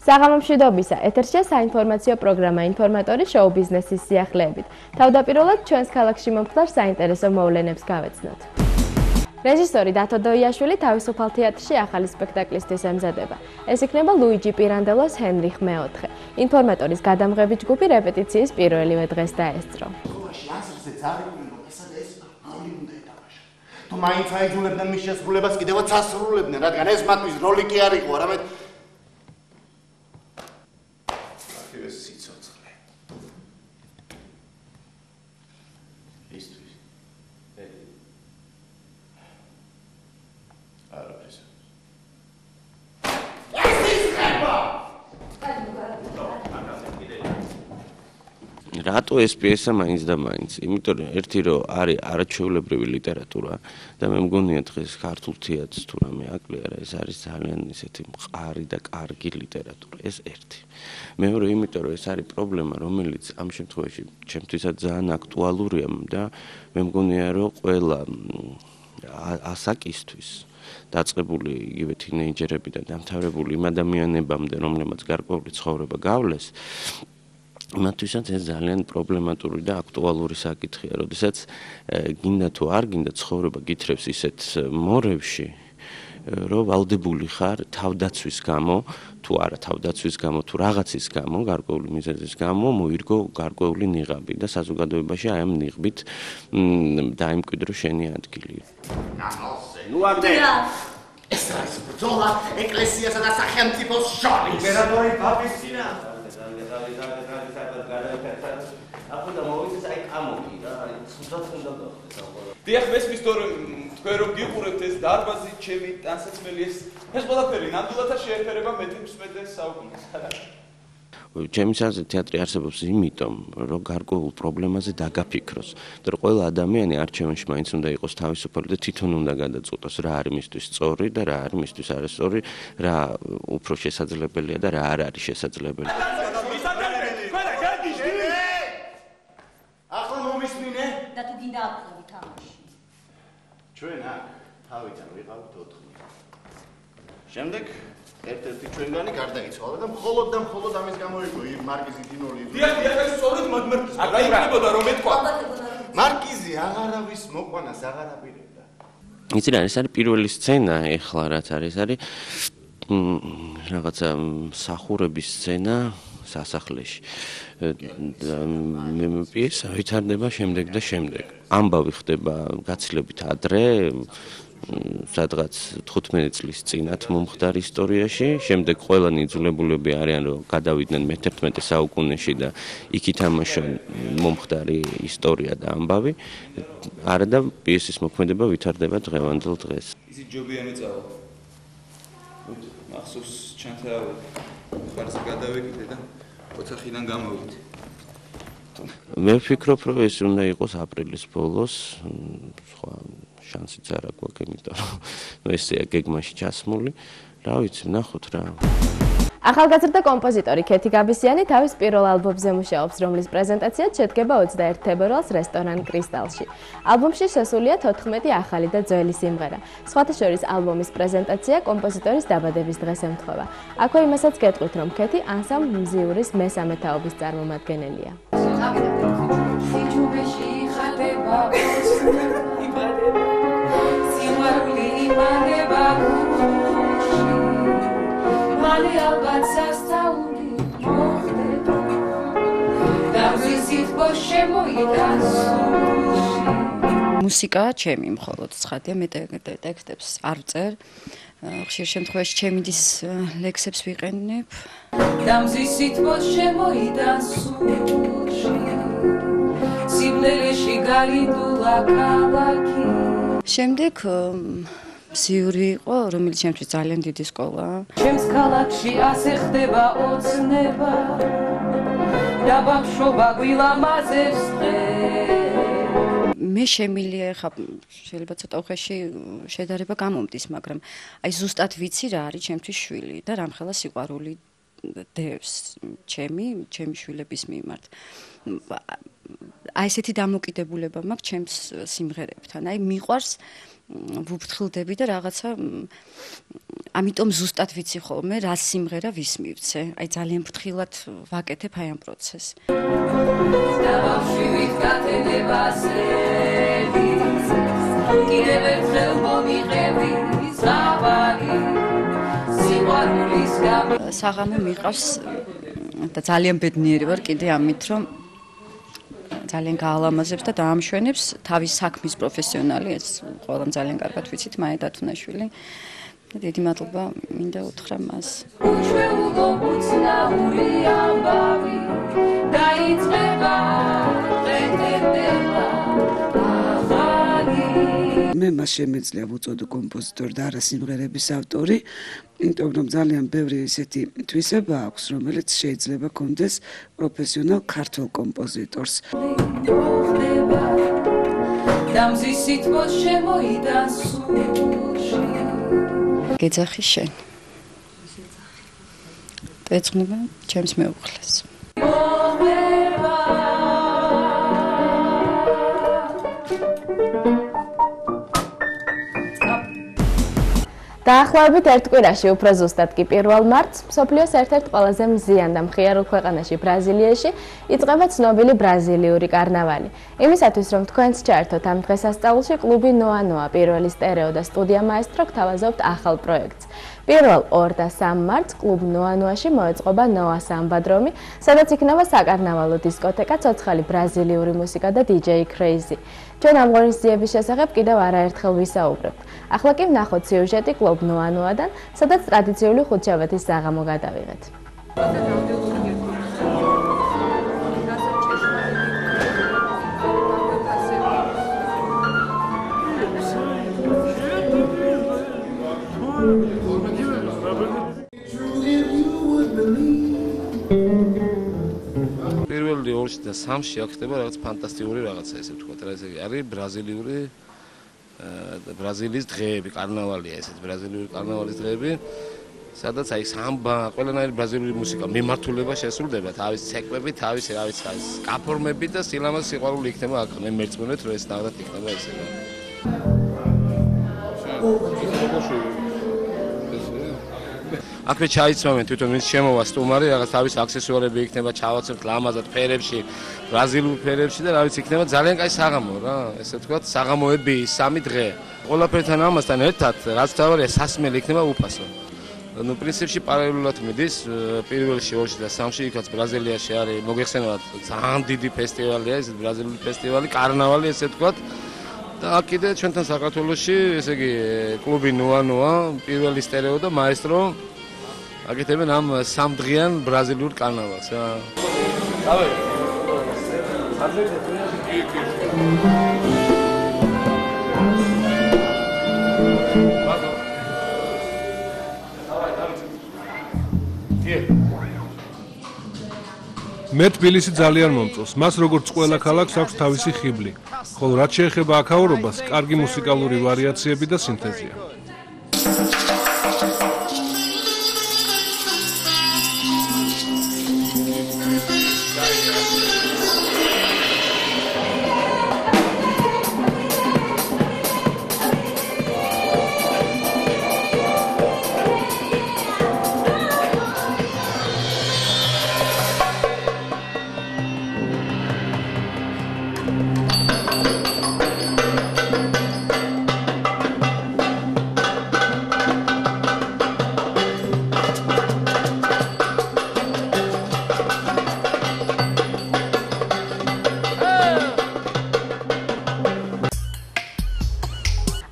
საღამომშვიდობისა, ეთერშია საინფორმაციო პროგრამა ინფორმატორი შოუ ბიზნესის სიახლეებით. თავდაპირველად ჩვენს ქალაქში მომხდარ საინტერესო მოვლენებს გავეცნოთ. რეჟისორი დათო დოიაშვილი თავისუფალ თეატრში ახალი სპექტაკლისთვის ემზადება. ეს იქნება ლუიჯი პირანდელოს ჰენრიხ მეოთხე. ინფორმატორის გადამღები ჯგუფი რეპეტიციის პირველივე დღეს დაესწრო. თუ მაინც აიძულებდნენ მის შესრულებას კიდევაც ასრულებდნენ, რადგან ეს მათთვის როლი კი არ იყო, არამედ ახივე სიცოცხლე. ისთვის. არაფერს. ეს ის ხება! რატო ეს პიესა მაინც და მაინც? იმიტომ რომ ერთი რომ არის არაჩვეულებრივი ლიტერატურა და მე მგონია დღეს ქართულ თეატრს თუ რამე აკლია, ეს არის ძალიან ისეთი მყარი და კარგი ლიტერატურა. ეს ერთი. მეორე, იმიტომ რომ ეს არის პრობლემა, რომელიც ამ შემთხვევაში ჩემთვისაც ძალიან აქტუალურია და მე მგონია რომ ყველა ასაკისთვის დაწყებული იგივე თინეიჯერებიდან დამთავრებული იმ ადამიანებამდე, რომლებმაც გარკვეული ცხოვრება გავლეს, მათთვისაც ეს ძალიან პრობლემატური და აქტუალური საკითხია, როდესაც გინდა თუ არ გინდა ცხოვრება გითხრებს ისეთ მორევში, რომ ვალდებული ხარ თავდაცვის გამო, თუ არა თავდაცვის გამო, თუ რაღაცის გამო, გარკვეული მიზეზის გამო მოირგო გარკვეული ნიღაბი და საზოგადოებაში აი ამ ნიღბით დაიმკვიდრო შენი ადგილი. ნუ აგდე. ეს არის ბრძოლა ეკლესიასა და სახელმწიფოს შორის. იმპერატორი პაპის წინააღმდეგ. დიახ, მესმის თორე თქვენ რომ გიყურებთ ეს დარბაზი, ჩემი ტანსაცმელი ეს ყველაფერი ნამდვილად შეეფერება მე-11 საუკუნეს. ჩემი აზრით თეატრი არსებობს იმიტომ, რომ გარკვეულ პრობლემაზე დაგაფიქროს და რომ ყველა ადამიანი არჩევანში მაინც უნდა იყოს თავისუფალი და თვითონ უნდა გადაწყვიტოს რა არის მისთვის სწორი და რა არის მისთვის არასწორი, რა უფრო შესაძლებელია და რა არ არის შესაძლებელი. ახლა მომისმინე და თუ გინდა აფხები თამაში. ჩვენ აქ თავიდან ვიყავთ 4. შემდეგ ერთ-ერთი ჩვენგანი გარდაიცვალა და მხოლოდ ამის გამო იყო მარკიზი დინოლი. დიახ, ეს სწორედ მაგმერტის. რა იქნებოდა რომ ეთქვა? მარკიზი აღარავის მოყვანას აღარ აპირებდა. იცი რა, ეს არის პირველი სცენა, ეხლა რაც არის რაღაცა მსახურების სცენა სასახლეში. პიესა ვითარდება შემდეგ და შემდეგ. ამბავი ხდება გაცილებით ადრე, სადღაც 15 წლის წინათ მომხდარ ისტორიაში, შემდეგ ყველანი იძულებულები არიან რომ გადავიდნენ მე-11 საუკუნეში და იქ ითამაშონ მომხდარი ისტორია და ამბავი. არა და პიესის მოქმედება ვითარდება დღევანდელ დღეს. ისი ჯობიანი წავა. მახსოვს ჩანთაავი ხარზე გადავეკიდე და ოთახიდან გამოვიდე. მე ვფიქრობ, რომ ეს უნდა იყოს აპრილის ბოლოს, სხვა შანსიც არ აქვს, იმიტომ რომ ესეა გეგმაში ჩასმული. რა ვიცი, ვნახოთ რა. ახალგაზრდა კომპოზიტორი ქეთი გაბისიანი თავის პირველ ალბომზე მუშაობს, რომლის პრეზენტაციაც შედგება 21 თებერვალს რესტორან კრისტალში. ალბომში შესულია 14 ახალი და ძველი სიმღერა. სხვათა შორის ალბომის პრეზენტაცია კომპოზიტორის დაბადების დღეს ემთხვევა. აქვე იმასაც გეტყვით, რომ ქეთი ანსამბლ მზიურის მესამე თაობის წარმომადგენელია. მუსიკა ჩემი მხოლოდ ცხადია, მე ტექსტებს არ ვწერ. ხშირ შემთხვევაში ჩემი დის ლექსებს ვიყენებ. დამზისით πως შემოიდან სულში სიბნელეში გარიდულა ქალაქი. შემდეგ მზიური იყო, რომელიც ჩემთვის ძალიან დიდი სკოლაა. ჩემს ქალაქში ასე ხდება ოცნება და ბავშვობა გვილამაზებს დღეს. მე შემილია ხა შეიძლება ცოტა უხეში შედარება გამომდის, მაგრამ აი ზუსტად ვიცი რა არის ჩემთვის შვილი და რამხელა სიყვარული დევს ჩემი შვილების მიმართ. აი ესეთი დამოკიდებულება მაქვს ჩემს სიმღერებთან. აი მიყვარს ვუფრთხილდები და რაღაცა ამიტომ ზუსტად ვიცი ხოლმე რა სიმღერა ვის მივცე. აი ძალიან ფრთხილად ვაკეთებ აი ამ პროცესს. საღამო მიყავს და ძალიან ბედნიერი ვარ კიდე ამით, რომ ძალიან გაალამაზებს და დაამშვენებს თავის საქმის პროფესიონალი, ეს ყველამ ძალიან კარგად ვიცით, მაია დათუნაშვილი. დიდი მადლობა მინდა უთხრა მას. მე მას შემეძლია ვუწოდო კომპოზიტორი და არა სიმღერების ავტორი, იმიტომ რომ ძალიან ბევრი ისეთი თვისება აქვს, რომელიც შეიძლება კონდეს პროფესიონალ ქართულ კომპოზიტორს. გეძახი შენ. ეძღვნება ჩემს მეუღლეს. დაახლოებით ერთ კვირაში, უფრო ზუსტად კი 1 მარტს, მსოფლიოს ერთ-ერთ ყველაზე მზიან და მხიარულ ქვეყანაში ბრაზილიაში იწყება ცნობილი ბრაზილიური კარნავალი. იმისათვის, რომ თქვენც ჩაერთოთ ამ დღესასწაულში, კლუბი ნოა ნოა პირველი სტერეო და სტუდია მაესტრო გთავაზობთ ახალ პროექტს. 1, 2 და 3 მარტს კლუბ ნოა ნოაში მოეწყობა ნოა სამბადრომი, სადაც იქნება საკარნავალო დისკოთეკა, ცოცხალი ბრაზილიური მუსიკა და DJ Crazy. ჩვენ ამ ღონისძიების შესახებ კიდევ არაერთხელ ვისაუბრებთ. ახლა კი ვნახოთ სიუჟეტი კლუბ ნოა ნოადან, სადაც ტრადიციული ხუთშაბათის საღამო გადავიღეთ. პირველი 2-ში და 3-ში აქ ხდება რაღაც ფანტასტიკური რაღაცა, ესე ვთქვათ, რა ესე არის ბრაზილიის დღეები, კარნავალია ესეც ბრაზილიური კარნავალის დღეები, სადაც აი სამბა, ყველანაირი ბრაზილიური მუსიკა, მიმართულება შესრულდება, თავის ცეკვები, თავის რა ვიცი, კაფორმები და სილამაზ სიყვარული იქნება აქ. მე მერწმუნეთ, რომ ეს ნახოთ იქნება ესე. აქვე ჩაიცმამენ თვითონ ვინც შემოვა სტუმარი, რაღაც თავის აქსესუარები იქნება, ჩავაცებთ ლამაზად ფერებში, ბრაზილურ ფერებში და რა ვიცი, იქნება ძალიან კაი საღამო რა, ესე ვთქვათ, საღამოები 3 დღე. ყველაფერთან ამასთან ერთად, რაც თავარია, სასმელი იქნება უფასო. ნუ პრინციპში პარალელურად მიდის, პირველში 2-ში და 3-ში იქაც ბრაზილიაში არის, მოგეხსენებათ, ძალიან დიდი ფესტივალია, ეს ბრაზილიური ფესტივალი, კარნავალი, ესე ვთქვათ. და აქ კიდე ჩვენთან საქართველოში, ესე იგი, კლუბი ნოა ნოა, პირველი სტერეო და მაესტრო აკეთებენ ამ 3 დღიან ბრაზილიურ კარნავალს რა. დავე. მე თბილისი ძალიან მომწონს. მას როგორც ყველა ქალაქს აქვს თავისი ხიბლი. ხოლო რაც შეეხება აქაურობას, კარგი მუსიკალური ვარიაციები და სინთეზია.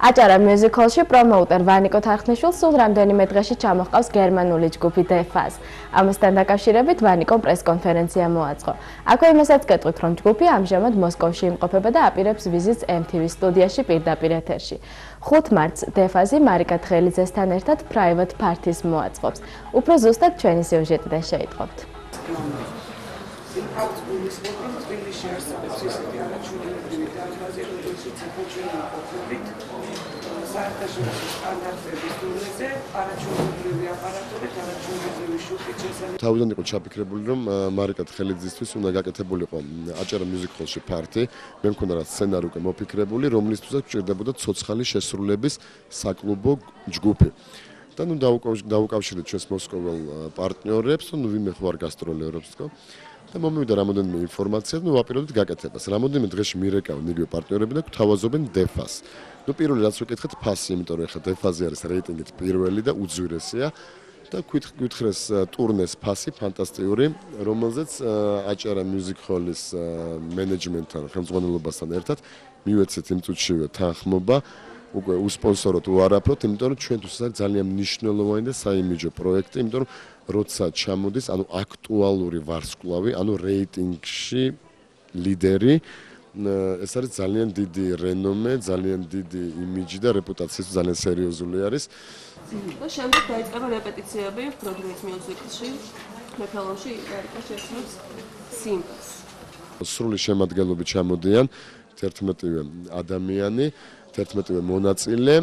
აჭარა მიუზიკლში პრომოუტერ ვანიკო თარხნიშვილს სულ რამდენიმე დღეში ჩამოჰყავს გერმანული ჯგუფი The Fuzz. ამასთან დაკავშირებით ვანიკომ პრეს-კონფერენცია მოაწყო. აქვე იმასაც გეტყვით, რომ ჯგუფი ამჟამად მოსკოვში იმყოფება და აპირებს ვიზიტს MTV სტუდიაში პირდაპირ ეთერში. 5 მარტს The Fuzz-ი მარიკა თხელიძესთან ერთად private party-ს მოაწყობს. უფრო ზუსტად ჩვენი სიუჟეტიდან შეიტყობთ. თავიდან იყო ჩაფიქრებული, რომ მარიკა თხელიძისთვის უნდა გაკეთებულიყო აჭარა მიუზიკლში პარტი. მე მქონდა რა სცენარი უკვე მოფიქრებული, რომლისთვისაც გვჭირდებოდა ცოცხალი შესრულების საკლუბო ჯგუფი. და ნუ დაუკავშირეთ ჩვენს მოსკოველ პარტნიორებს, ნუ ვინმე ხო არ გასტროლერობს თქო. და მომივიდა რამოდენიმე ინფორმაცია, ნუ ვაპირებდით გაკეთებას. რამოდენიმე დღეში მირეკავენ იგივე პარტნიორები და გვთავაზობენ დეფას. ნუ პირველი რაც ვიკითხეთ ფასი, იმიტომ რომ ეხლა დეფაზე არის რეიტინგით პირველი და უძვირესია. და გვითხრეს ტურნეს ფასი ფანტასტიკური, რომელზეც აჭარა Music Hall-ის მენეჯმენტთან, ხელმძღვანელობასთან ერთად მივეცეთ იმ წუთშივე თანხმობა, უკვე უსპონსოროთ უარაფროთ, იმიტომ რომ ჩვენთვის ეს არის ძალიან მნიშვნელოვანი და საიმიჯო პროექტი, იმიტომ რომ როცა ჩამოდის, ანუ აქტუალური ვარსკვლავი, ანუ რეიტინგში ლიდერი, ეს არის ძალიან დიდი რენომე, ძალიან დიდი იმიჯი და რეპუტაცია ძალიან სერიოზული არის. და შემდეგ დაიწყება რეპეტიციები Broadway Music-ში, მეფელონში ერიკა შეცნობს სიმბას. სრული შემადგენლობით ჩამოდიან 11-ვე ადამიანი, 11-ვე მონაწილე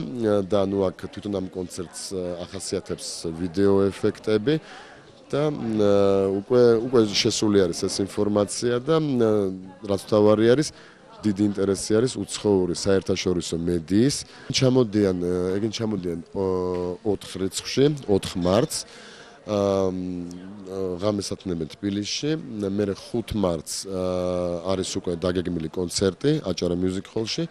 და ნუ აქ თვითონ ამ კონცერტს ახასიათებს ვიდეო ეფექტები და უკვე შესული არის ეს ინფორმაცია და რაც თავარი არის დიდი ინტერესი არის უცხოური საერთაშორისო მედიის. ჩამოდიან 4 რიცხვში, 4 მარტს. ღამეს ათნებენ თბილისში, მერე 5 მარტს არის უკვე დაგეგმილი კონცერტი აჭარა Music Hall-ში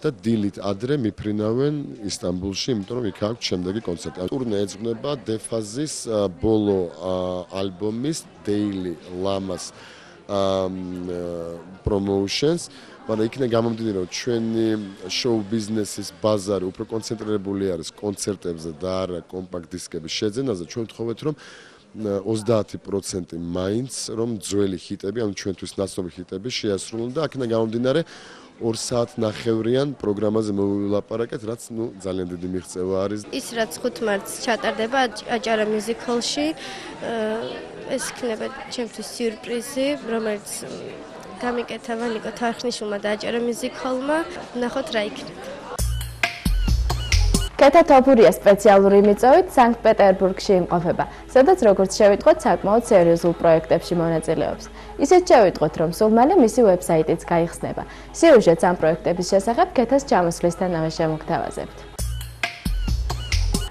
და დილით ადრე მიფრინავენ ისტანბულში, იმიტომ რომ იქ აქვს შემდეგი კონცერტი. ტურნე ეძღვნება დეფაზის ბოლო ალბომის Daily Lamas promotions, მაგრამ იქნე გამომდინარე, რომ ჩვენი შოუ ბიზნესის ბაზარი უფრო კონცენტრირებული არის კონცერტებზე და არა კომპაქტ დისკების შეძენაზე. ჩვენ ვთხოვეთ, რომ 30% მაინც რომ ძველი ჰიტები, ანუ ჩვენთვის ნაცნობი ჰიტები შეასრულონ და აქნე გამომდინარე 2 საათნახევრიან პროგრამაზე მოვილაპარაკეთ, რაც ძალიან დიდი მიღწევა არის. ის რაც 5 მარტს ჩატარდება აჭარა Music Hall-ში, ეს იქნება ჩემთვის სიურპრიზი, რომელიც გამიკეთება ნიკო თარხნიშვილმა და აჭარა Music Hall-მა. ნახოთ რა იქნება. კეთა თოფურია სპეციალური მიწოვით სანქტ-პეტერბურგში იმყოფება, სადაც როგორც შევიტყვეთ, საკმაოდ სერიოზულ პროექტებში მონაწილეობს. ისეთ შევიტყვეთ, რომ სულ მალე მისი ვებსაიტიც გაიხსნება. სიუჟეტს ამ პროექტების შესახებ კეთას ჩამოსვლისთანავე შემოგთავაზებთ.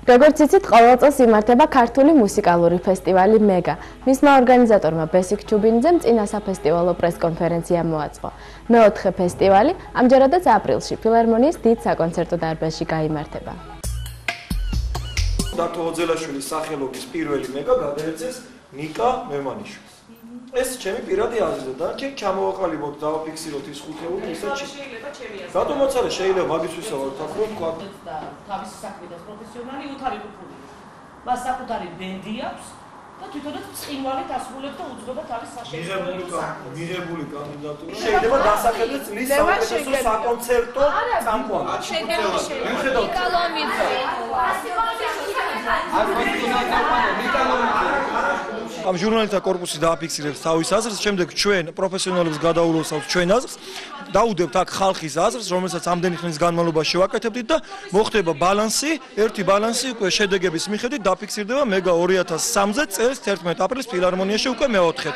როგორც იცით, ყოველ წელს იმართება ქართული მუსიკალური ფესტივალი მეგა. მისმა ორგანიზატორმა ბესიკ ჩუბინიძემ წინა საფესტივალო პრეს-კონფერენცია მოაწყო. მეოთხე ფესტივალი ამჯერადაც აპრილში ფილარმონიის დიდ საკონცერტო დარბაზში გაიმართება. დათო ოძელაშვილის სახელობის პირველი მეგა გადაეცეს ნიკა მემანიშვილს. ეს ჩემი პირადი აზრია და ჩვენ ჩამოვაყალიბოთ, დავაფიქსიროთ ის 5 ეული, ისე შეიძლება ჩემი აზრით. რატომაც არა შეიძლება მაგის ვისაუბროთ, აქ რომ თქვა და თავისი საქმიდან პროფესიონალი უთავებუხული. მას საკუთარი ბენდი აქვს და თვითონაც წინვალით ასრულებს და უძღვება თავის საშეშინებელს. მიღებული კანდიდატურა შეიძლება დასახელდეს წლის საუკეთესო საკონცერტო წამყვანი. მიუხედავად ამ ჟურნალისტთა კორპუსი დააფიქსირებს თავის აზრს, შემდეგ ჩვენ პროფესიონალებს გადაულოცავთ ჩვენ აზრს, დაუდებთ აქ ხალხის აზრს, რომელსაც ამდენი ხნის განმავლობაში შევაკეთებდით და მოხდება ბალანსი, ერთი ბალანსი უკვე შედეგების მიხედვით დაფიქსირდება მეგა 2003 წელს 11 აპრილს ფილარმონიაში უკვე მეოთხედ.